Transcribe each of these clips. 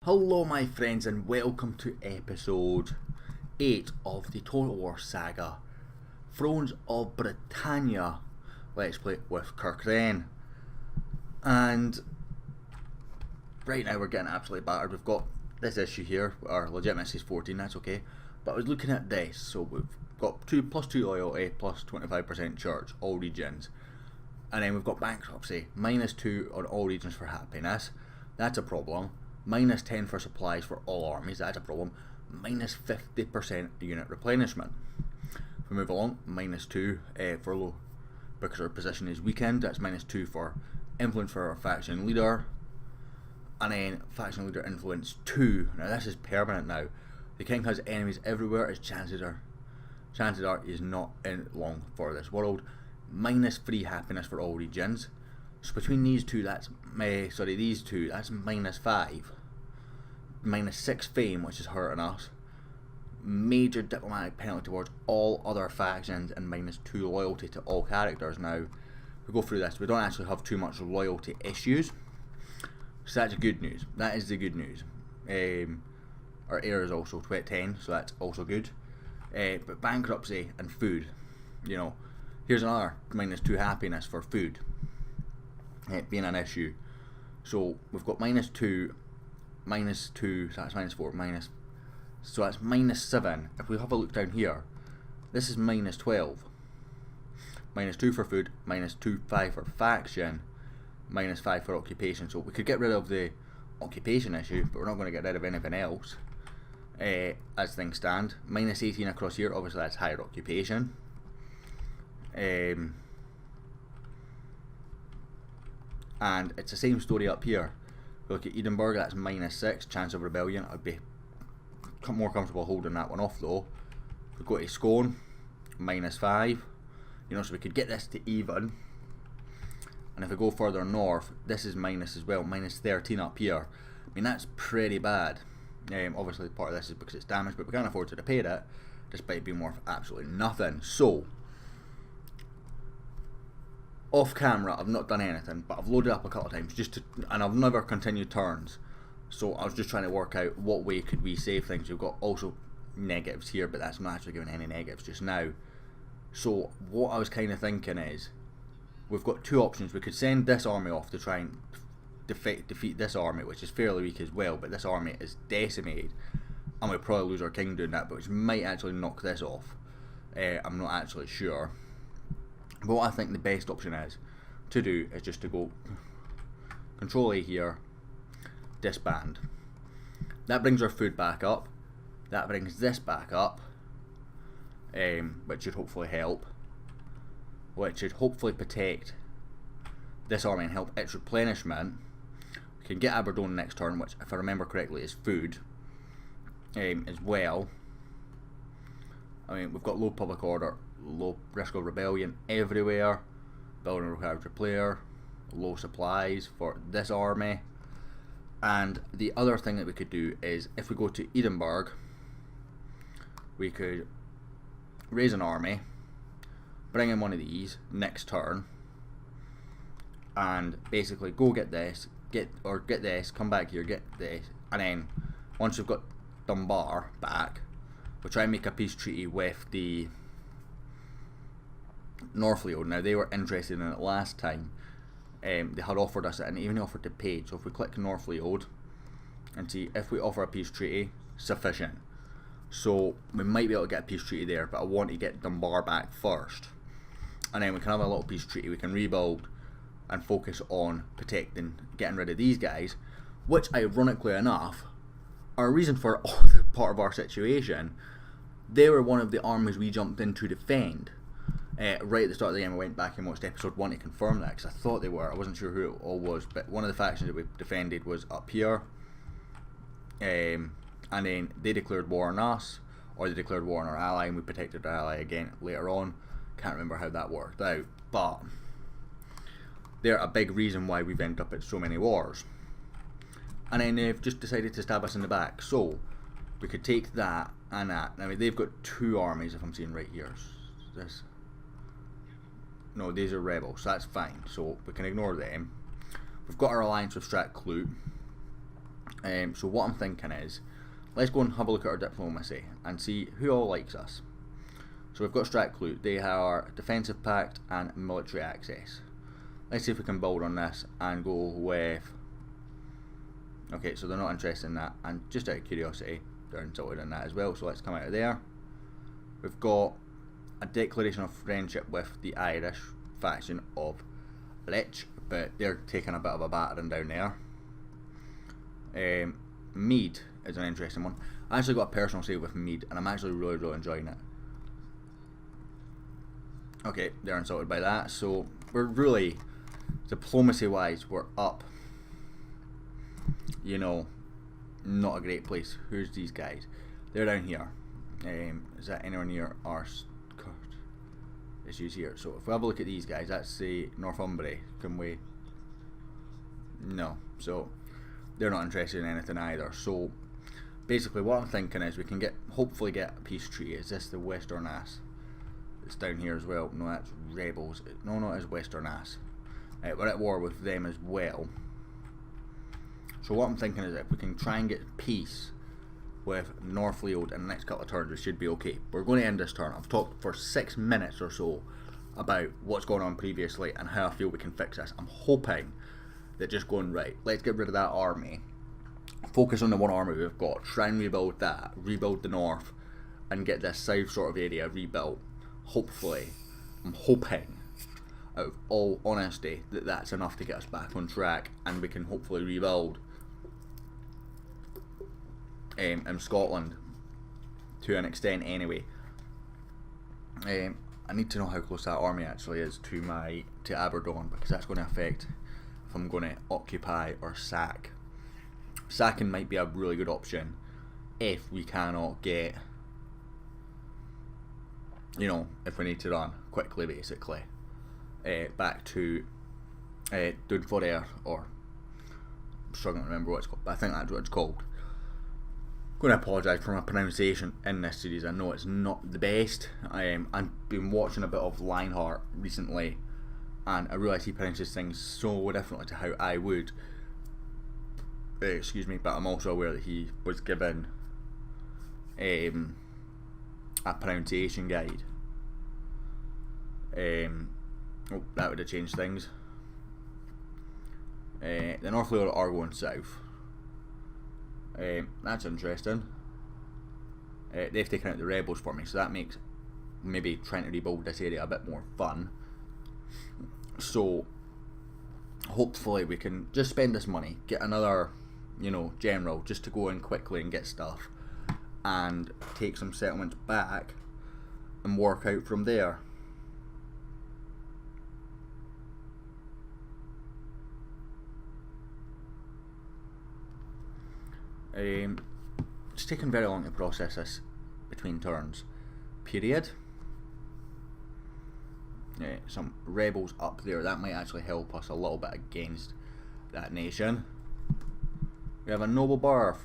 Hello my friends and welcome to episode 8 of the Total War Saga, Thrones of Britannia Let's Play with Circenn. And right now we're getting absolutely battered. We've got this issue here, our legitimacy is 14, that's okay. But I was looking at this, so we've got plus 2 loyalty, plus 25% church, all regions. And then we've got bankruptcy, minus 2 on all regions for happiness, that's a problem. Minus 10 for supplies for all armies, that's a problem. Minus 50% unit replenishment. If we move along, minus 2 for low, because our position is weakened, that's minus 2 for influence for our faction leader. And then faction leader influence 2, now this is permanent now. The king has enemies everywhere, his chances are he's not in long for this world. Minus 3 happiness for all regions. So between these two, that's minus 5. Minus 6 fame, which is hurting us. Major diplomatic penalty towards all other factions, and minus 2 loyalty to all characters. Now, we go through this, we don't actually have too much loyalty issues. So that's good news. That is the good news. Our heir is also 10, so that's also good. But bankruptcy and food, you know, here's another minus 2 happiness for food. Being an issue. So we've got minus 2, so that's minus 4, so that's minus 7. If we have a look down here, this is minus 12. Minus 2 for food, minus 5 for faction, minus 5 for occupation. So we could get rid of the occupation issue, but we're not going to get rid of anything else as things stand. Minus 18 across here, obviously that's higher occupation. And it's the same story up here. Look at Edinburgh, that's minus 6, chance of rebellion. I'd be more comfortable holding that one off though. We go to Scone, minus 5. You know, so we could get this to even. And if we go further north, this is minus as well, minus 13 up here. I mean, that's pretty bad. Obviously part of this is because it's damaged, but we can't afford to repair it, despite being worth absolutely nothing. So, off camera, I've not done anything, but I've loaded up a couple of times and I've never continued turns. So I was just trying to work out what way could we save things. We've got also negatives here, but that's not actually giving any negatives just now. So what I was kind of thinking is, we've got two options. We could send this army off to try and defeat this army, which is fairly weak as well, but this army is decimated, and we'll probably lose our king doing that, but which might actually knock this off. I'm not actually sure. But what I think the best option is to do is just to go Control A here, disband. That brings our food back up. That brings this back up, which should hopefully help. Which should hopefully protect this army and help its replenishment. We can get Aberdeen next turn, which, if I remember correctly, is food as well. I mean, we've got low public order, low risk of rebellion everywhere, building required per player, low supplies for this army. And the other thing that we could do is, if we go to Edinburgh, we could raise an army, bring in one of these next turn, and basically go get this, come back here, get this, and then once we've got Dunbar back, we'll try and make a peace treaty with the Northfield. Now, they were interested in it last time. They had offered us it, and even offered to pay. So if we click Northfield and see if we offer a peace treaty, sufficient. So we might be able to get a peace treaty there, but I want to get Dunbar back first, and then we can have a little peace treaty. We can rebuild and focus on protecting, getting rid of these guys, which, ironically enough, are a reason for part of our situation. They were one of the armies we jumped in to defend. Right at the start of the game, I went back and watched episode 1 to confirm that, because I thought they were. I wasn't sure who it all was, but one of the factions that we defended was up here. And then they declared war on us, or they declared war on our ally, and we protected our ally again later on. Can't remember how that worked out, but they're a big reason why we've ended up at so many wars. And then they've just decided to stab us in the back. So we could take that and that. I mean, they've got 2 armies, if I'm seeing right here. This, no, these are rebels, so that's fine. So we can ignore them. We've got our alliance with Strathclute, So what I'm thinking is, let's go and have a look at our diplomacy and see who all likes us. So we've got Stratclute, they are defensive pact and military access. Let's see if we can build on this and go with... Okay, so they're not interested in that, and just out of curiosity, they're insulted in that as well, so let's come out of there. We've got a declaration of friendship with the Irish faction of Lich, but they're taking a bit of a battering down there. Mead is an interesting one. I actually got a personal save with Mead, and I'm actually really enjoying it. Okay, they're insulted by that, so we're really, diplomacy wise, we're up. You know, not a great place. Who's these guys? They're down here. Is that anywhere near our issues here? So if we have a look at these guys, that's the Northumbria. Can we? No. So they're not interested in anything either. So basically what I'm thinking is we can hopefully get a peace treaty. Is this the Western Ass? It's down here as well. No, that's rebels. No, it's Western Ass. We're at war with them as well. So what I'm thinking is if we can try and get peace with Northfield in the next couple of turns, we should be okay. We're going to end this turn. I've talked for 6 minutes or so about what's going on previously and how I feel we can fix this. I'm hoping that just going, right, let's get rid of that army, focus on the one army we've got, try and rebuild that, rebuild the north, and get this south sort of area rebuilt. Hopefully, I'm hoping, out of all honesty, that that's enough to get us back on track and we can hopefully rebuild in Scotland to an extent anyway. I need to know how close that army actually is to Aberdawn, because that's going to affect if I'm going to occupy or sack. Sacking might be a really good option if we cannot get, you know, if we need to run quickly basically back to Dunfermline, or I'm struggling to remember what it's called, but I think that's what it's called. I'm going to apologise for my pronunciation in this series. I know it's not the best. I've been watching a bit of Lionheart recently, and I realise he pronounces things so differently to how I would. Excuse me, but I'm also aware that he was given a pronunciation guide. Oh, that would have changed things. The Northfield are going south. That's interesting. They've taken out the rebels for me, so that makes maybe trying to rebuild this area a bit more fun. So hopefully we can just spend this money, get another, you know, general just to go in quickly and get stuff, and take some settlements back and work out from there. It's taken very long to process this between turns. Period. Some rebels up there, that might actually help us a little bit against that nation. We have a noble birth.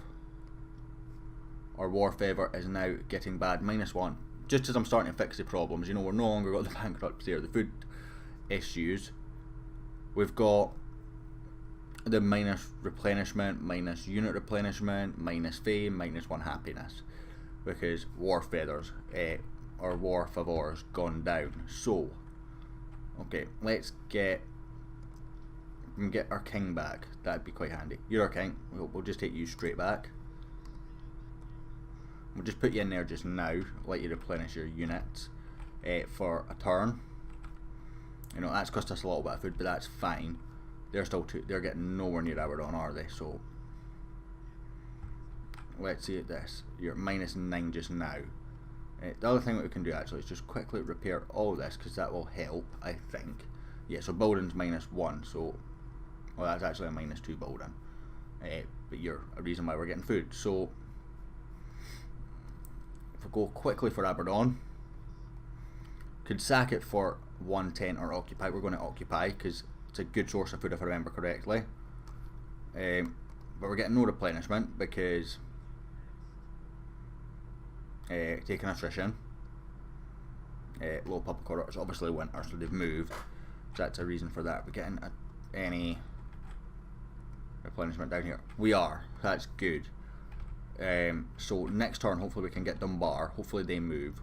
Our war favour is now getting bad, -1. Just as I'm starting to fix the problems, you know, we're no longer got the bankruptcy or the food issues. We've got the minus replenishment, minus unit replenishment, minus fame, -1 happiness, because war feathers or war favors gone down. So okay, let's get our king back. That'd be quite handy. You're our king. We'll just take you straight back. We'll just put you in there just now, let you replenish your units for a turn. You know, that's cost us a little bit of food, but that's fine. They're getting nowhere near Aberdawn, are they? So let's see at this. You're -9 just now. The other thing that we can do actually is just quickly repair all this, because that will help, I think. Yeah, so building's -1, so well, that's actually a -2 building. But you're a reason why we're getting food. So if we go quickly for Aberdawn, could sack it for 110 or occupy. We're going to occupy because it's a good source of food if I remember correctly. But we're getting no replenishment because taking attrition. Low public order. It's obviously winter, so they've moved. So that's a reason for that. We're getting any replenishment down here? We are. That's good. So next turn, hopefully we can get Dunbar. Hopefully they move.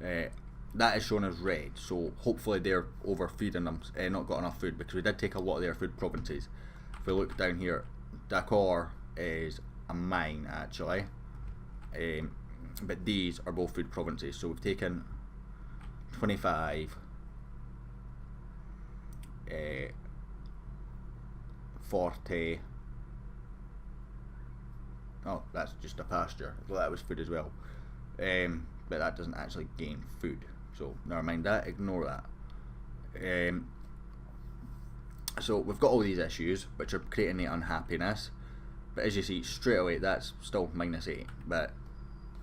That is shown as red, so hopefully they're overfeeding them, not got enough food, because we did take a lot of their food provinces. If we look down here, Dakar is a mine actually, but these are both food provinces, so we've taken 25, 40, oh that's just a pasture, well that was food as well, but that doesn't actually gain food, so never mind that, ignore that. So we've got all these issues which are creating the unhappiness, but as you see straight away that's still -8, but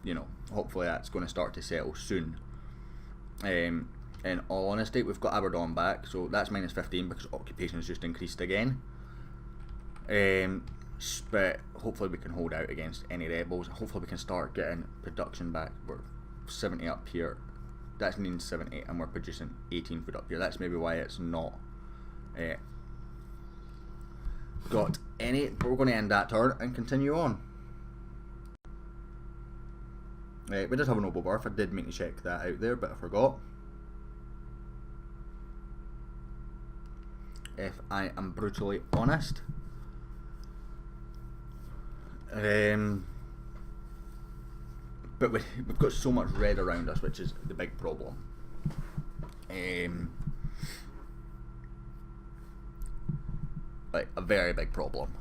you know, hopefully that's going to start to settle soon. In all honesty, we've got Aberdawn back, so that's -15 because occupation has just increased again. But hopefully we can hold out against any rebels. Hopefully we can start getting production back. We're 70 up here, that's means 70, and we're producing 18 food up here. That's maybe why it's not got any, but we're going to end that turn and continue on. We did have a noble birth, I did mean to check that out there, but I forgot. If I am brutally honest. But we've got so much red around us, which is the big problem. Like a very big problem,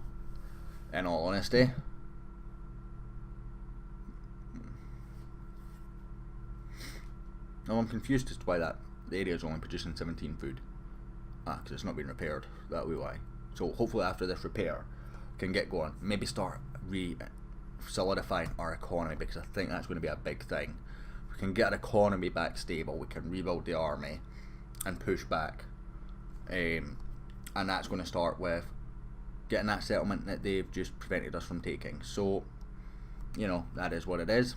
in all honesty. Now I'm confused as to why that the area is only producing 17 food. Because it's not been repaired, that'll be why. So hopefully after this repair, we can get going, maybe start solidifying our economy, because I think that's going to be a big thing. If we can get our economy back stable, we can rebuild the army and push back. And that's going to start with getting that settlement that they've just prevented us from taking. So, you know, that is what it is.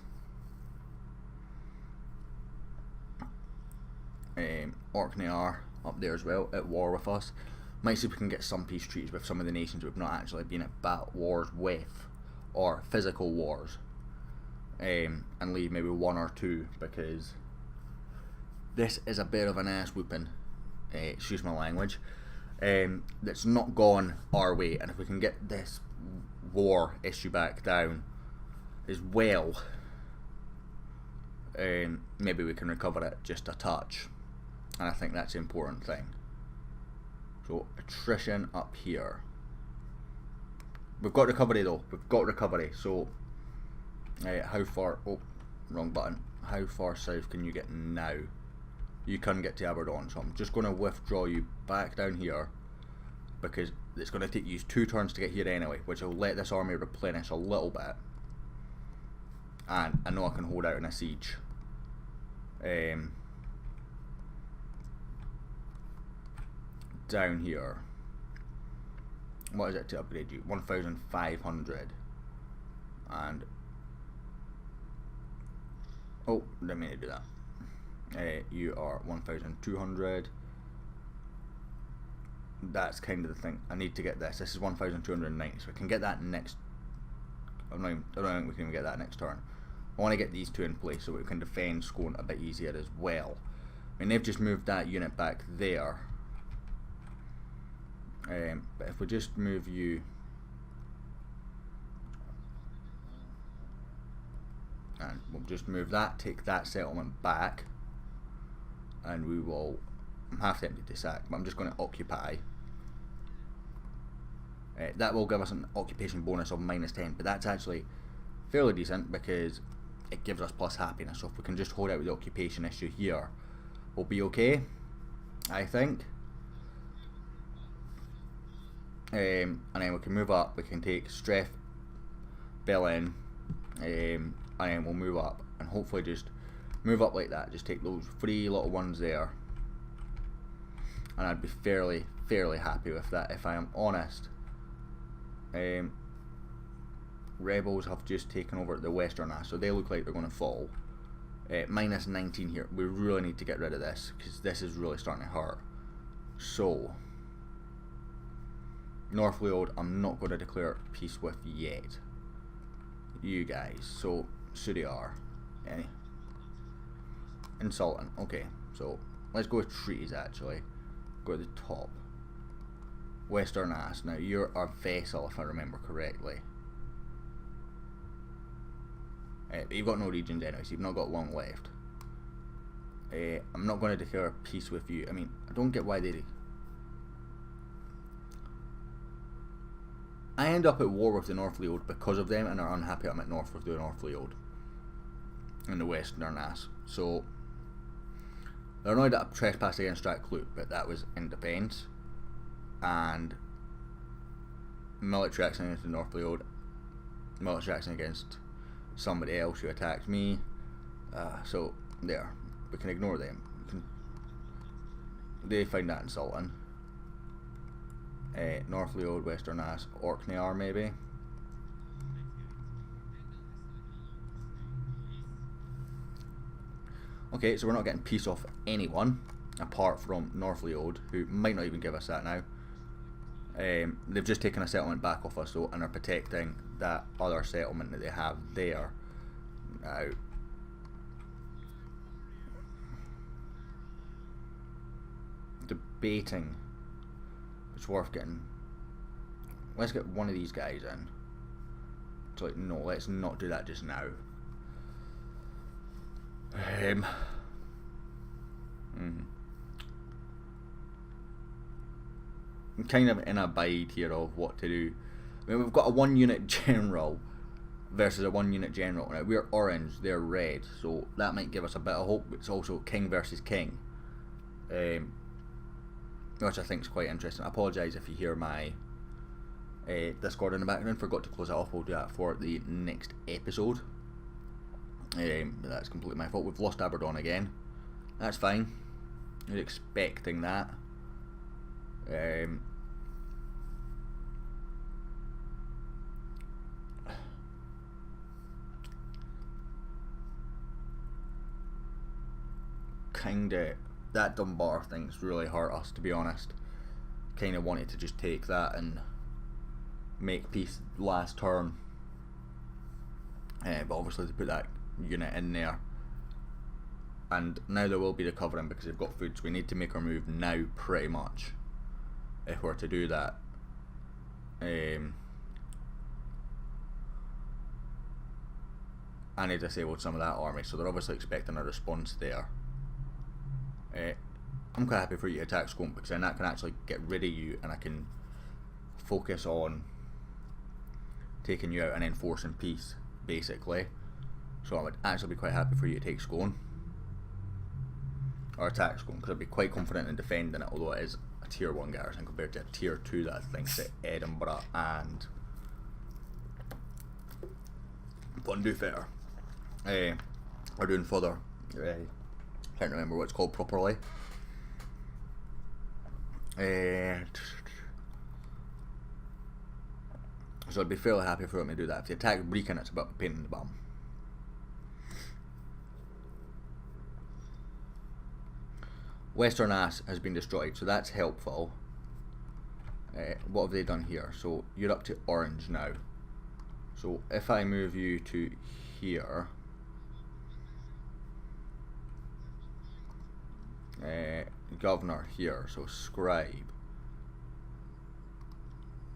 Orkney are up there as well, at war with us. Might see if we can get some peace treaties with some of the nations we've not actually been at battle wars with, or physical wars, and leave maybe one or two, because this is a bit of an ass whooping, excuse my language, that's not gone our way. And if we can get this war issue back down as well, maybe we can recover it just a touch, and I think that's the important thing. So attrition up here, we've got recovery though, we've got recovery. So how far, oh wrong button, how far south can you get now? You can get to Aberdawn, so I'm just going to withdraw you back down here, because it's going to take you 2 turns to get here anyway, which will let this army replenish a little bit, and I know I can hold out in a siege. Down here, what is it to upgrade you? 1,500, and oh, didn't mean to do that. You are 1,200. That's kind of the thing. I need to get this. This is 1,290, so we can get that next. I don't think we can even get that next turn. I want to get these 2 in place so we can defend Scone a bit easier as well. I mean, they've just moved that unit back there. But if we just move you, and we'll just move that, take that settlement back, and we will, I'm half tempted to sack, but I'm just going to occupy. That will give us an occupation bonus of -10, but that's actually fairly decent because it gives us plus happiness. So if we can just hold out with the occupation issue here, we'll be okay, I think. And then we can move up, we can take Streth, Belen, and then we'll move up, and hopefully just move up like that, just take those 3 little ones there, and I'd be fairly happy with that, if I am honest. Rebels have just taken over the Western Ass, so they look like they're going to fall. -19 here, we really need to get rid of this, because this is really starting to hurt. So Northfield, I'm not going to declare peace with yet. You guys. So, Sudiyar. Any. Insulting. Okay, so let's go with treaties actually. Go to the top. Western Ass. Now, you're a vessel if I remember correctly. But you've got no regions anyway, so you've not got long left. I'm not going to declare peace with you. I mean, I don't get why they... I end up at war with the Northfield because of them, and are unhappy I'm at north with the Northfield and the Western Ass. So they're annoyed that I trespassed against Stratclute, but that was in defence. And military action against the Northfield, military action against somebody else who attacked me. So there, we can ignore them. They find that insulting. Northfield, Western Ass, Orkneyar maybe. Okay, so we're not getting peace off anyone apart from Northfield, who might not even give us that now. They've just taken a settlement back off us though, and are protecting that other settlement that they have there. Now, debating. It's worth getting. Let's get one of these guys in. It's like, no, let's not do that just now. I'm kind of in a bind here of what to do. I mean, we've got a 1 unit general versus a 1 unit general. Now, we're orange, they're red, so that might give us a bit of hope. It's also king versus king. Which I think is quite interesting. I apologise if you hear my Discord in the background. Forgot to close it off. We'll do that for the next episode. That's completely my fault. We've lost Aberdawn again. That's fine. You're expecting that. Kinda, that Dunbar thing's really hurt us, to be honest. Kinda wanted to just take that and make peace last turn. But obviously to put that unit in there. And now there will be the covering because they've got food, so we need to make our move now pretty much if we're to do that. And they disabled some of that army, so they're obviously expecting a response there. I'm quite happy for you to attack Scone, because then that can actually get rid of you and I can focus on taking you out and enforcing peace, basically. So I would actually be quite happy for you to take Scone. Or attack Scone, because I'd be quite confident in defending it, although it is a tier 1 garrison compared to a tier 2 that I think's at Edinburgh and Bundufair. We're doing further. Can't remember what it's called properly. So I'd be fairly happy for them to do that. If they attack Brecon, it's about a pain in the bum. Western Ass has been destroyed, so that's helpful. What have they done here? So you're up to orange now. So if I move you to here, governor here, so scribe.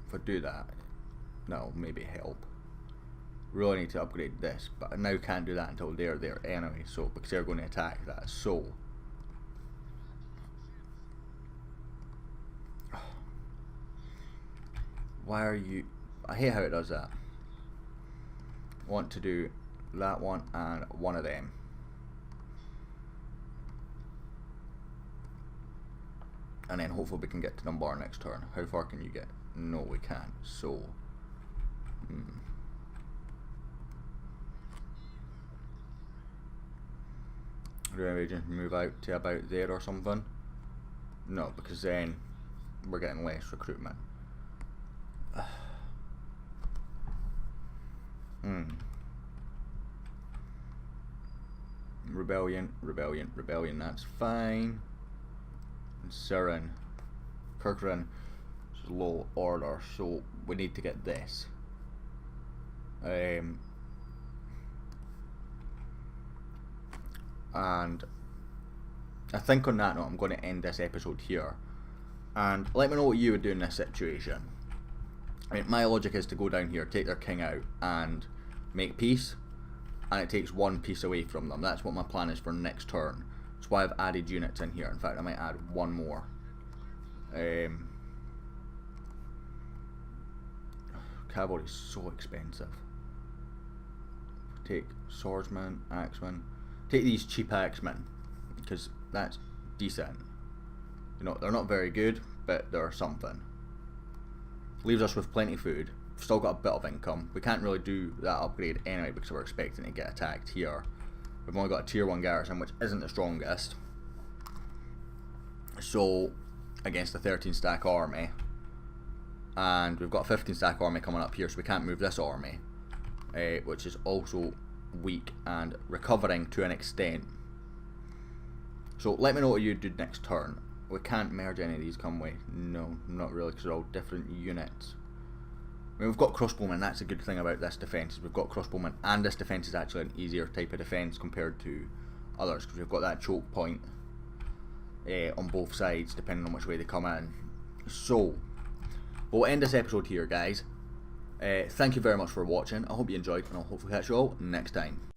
If I do that, no, maybe help. Really need to upgrade this, but I now can't do that until they're there anyway, so because they're going to attack that. So why are you... I hate how it does that. Want to do that one and one of them. And then hopefully we can get to Dunbar next turn. How far can you get? No, we can't. So... Do I just move out to about there or something? No, because then we're getting less recruitment. Rebellion, that's fine. And Circenn, Kirkrun, low order, so we need to get this. And I think on that note, I'm going to end this episode here. And let me know what you would do in this situation. I mean, my logic is to go down here, take their king out, and make peace. And it takes one piece away from them. That's what my plan is for next turn. That's why I've added units in here. In fact, I might add one more. Cavalry is so expensive. Take swordsman, axeman. Take these cheap axemen, because that's decent. You know, they're not very good, but they're something. Leaves us with plenty of food. We've still got a bit of income. We can't really do that upgrade anyway because we're expecting to get attacked here. We've only got a tier 1 garrison, which isn't the strongest. So, against a 13 stack army. And we've got a 15 stack army coming up here, so we can't move this army. Which is also weak and recovering to an extent. So let me know what you do next turn. We can't merge any of these, can we? No, not really, because they're all different units. I mean, we've got crossbowmen. That's a good thing about this defence. We've got crossbowmen, and this defence is actually an easier type of defence compared to others, because we've got that choke point on both sides, depending on which way they come in. So, we'll end this episode here, guys. Thank you very much for watching. I hope you enjoyed, and I'll hopefully catch you all next time.